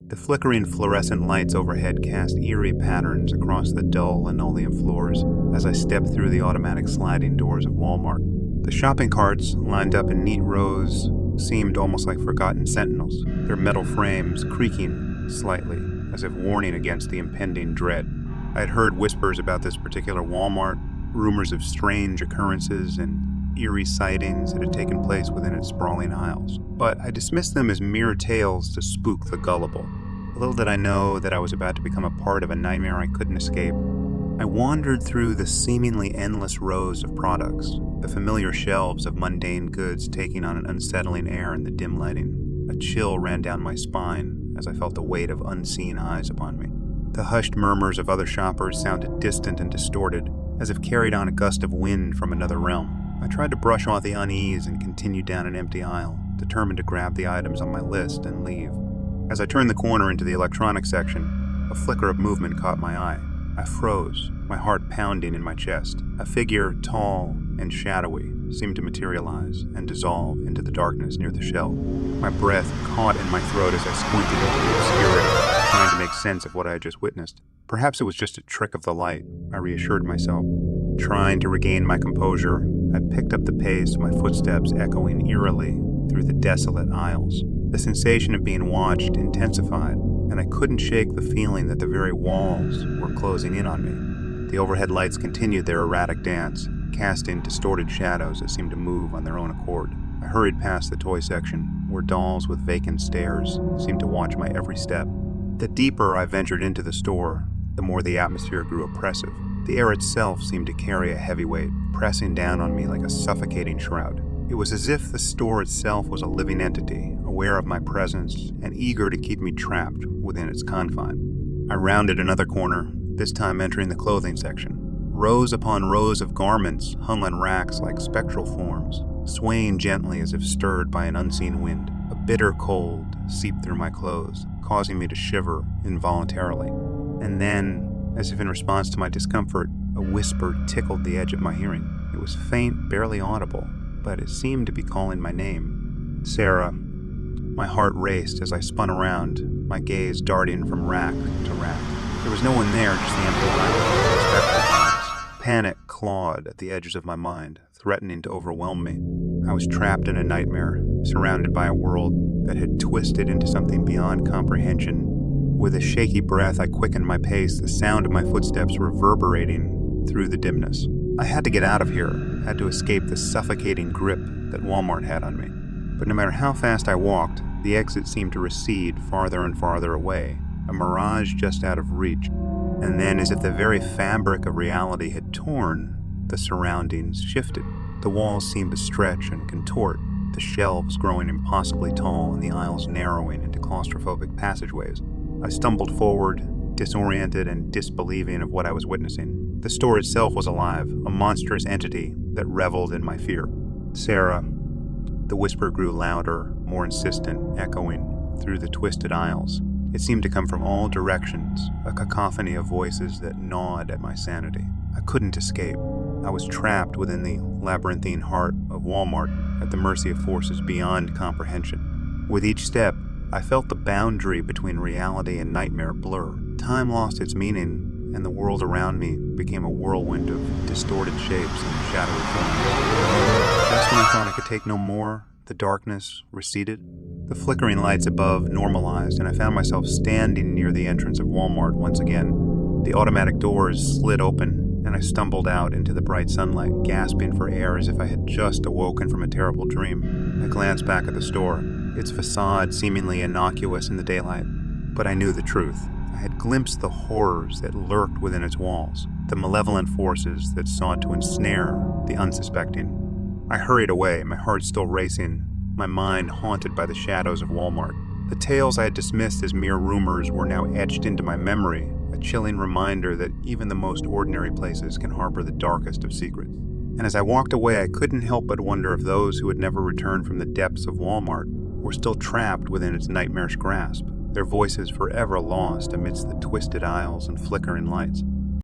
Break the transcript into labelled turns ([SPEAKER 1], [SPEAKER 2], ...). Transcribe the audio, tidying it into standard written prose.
[SPEAKER 1] The flickering fluorescent lights overhead cast eerie patterns across the dull linoleum floors as I stepped through the automatic sliding doors of Walmart. The shopping carts, lined up in neat rows, seemed almost like forgotten sentinels, their metal frames creaking slightly, as if warning against the impending dread. I had heard whispers about this particular Walmart, rumors of strange occurrences and eerie sightings that had taken place within its sprawling aisles, but I dismissed them as mere tales to spook the gullible. Little did I know that I was about to become a part of a nightmare I couldn't escape. I wandered through the seemingly endless rows of products, the familiar shelves of mundane goods taking on an unsettling air in the dim lighting. A chill ran down my spine as I felt the weight of unseen eyes upon me. The hushed murmurs of other shoppers sounded distant and distorted, as if carried on a gust of wind from another realm. I tried to brush off the unease and continued down an empty aisle, determined to grab the items on my list and leave. As I turned the corner into the electronics section, a flicker of movement caught my eye. I froze, my heart pounding in my chest. A figure, tall and shadowy, seemed to materialize and dissolve into the darkness near the shelf. My breath caught in my throat as I squinted into the obscurity, trying to make sense of what I had just witnessed. Perhaps it was just a trick of the light, I reassured myself. Trying to regain my composure, I picked up the pace, my footsteps echoing eerily through the desolate aisles. The sensation of being watched intensified, and I couldn't shake the feeling that the very walls were closing in on me. The overhead lights continued their erratic dance, casting distorted shadows that seemed to move on their own accord. I hurried past the toy section, where dolls with vacant stares seemed to watch my every step. The deeper I ventured into the store, the more the atmosphere grew oppressive. The air itself seemed to carry a heavy weight, pressing down on me like a suffocating shroud. It was as if the store itself was a living entity, aware of my presence and eager to keep me trapped within its confine. I rounded another corner, this time entering the clothing section. Rows upon rows of garments hung on racks like spectral forms, swaying gently as if stirred by an unseen wind. A bitter cold seeped through my clothes, causing me to shiver involuntarily. And then, as if in response to my discomfort, a whisper tickled the edge of my hearing. It was faint, barely audible, but it seemed to be calling my name. Sarah. My heart raced as I spun around, my gaze darting from rack to rack. There was no one there, just the empty aisles, spectral eyes. Panic clawed at the edges of my mind, threatening to overwhelm me. I was trapped in a nightmare, surrounded by a world that had twisted into something beyond comprehension. With a shaky breath, I quickened my pace, the sound of my footsteps reverberating through the dimness. I had to get out of here, had to escape the suffocating grip that Walmart had on me. But no matter how fast I walked, the exit seemed to recede farther and farther away, a mirage just out of reach. And then, as if the very fabric of reality had torn, the surroundings shifted. The walls seemed to stretch and contort, the shelves growing impossibly tall and the aisles narrowing into claustrophobic passageways. I stumbled forward, disoriented and disbelieving of what I was witnessing. The store itself was alive, a monstrous entity that reveled in my fear. Sarah. The whisper grew louder, more insistent, echoing through the twisted aisles. It seemed to come from all directions, a cacophony of voices that gnawed at my sanity. I couldn't escape. I was trapped within the labyrinthine heart of Walmart, at the mercy of forces beyond comprehension. With each step, I felt the boundary between reality and nightmare blur. Time lost its meaning, and the world around me became a whirlwind of distorted shapes and shadowy forms. Just when I thought I could take no more, the darkness receded. The flickering lights above normalized, and I found myself standing near the entrance of Walmart once again. The automatic doors slid open, and I stumbled out into the bright sunlight, gasping for air as if I had just awoken from a terrible dream. I glanced back at the store, its facade seemingly innocuous in the daylight, but I knew the truth. I had glimpsed the horrors that lurked within its walls, the malevolent forces that sought to ensnare the unsuspecting. I hurried away, my heart still racing, my mind haunted by the shadows of Walmart. The tales I had dismissed as mere rumors were now etched into my memory, a chilling reminder that even the most ordinary places can harbor the darkest of secrets. And as I walked away, I couldn't help but wonder if those who had never returned from the depths of Walmart were still trapped within its nightmarish grasp, their voices forever lost amidst the twisted aisles and flickering lights.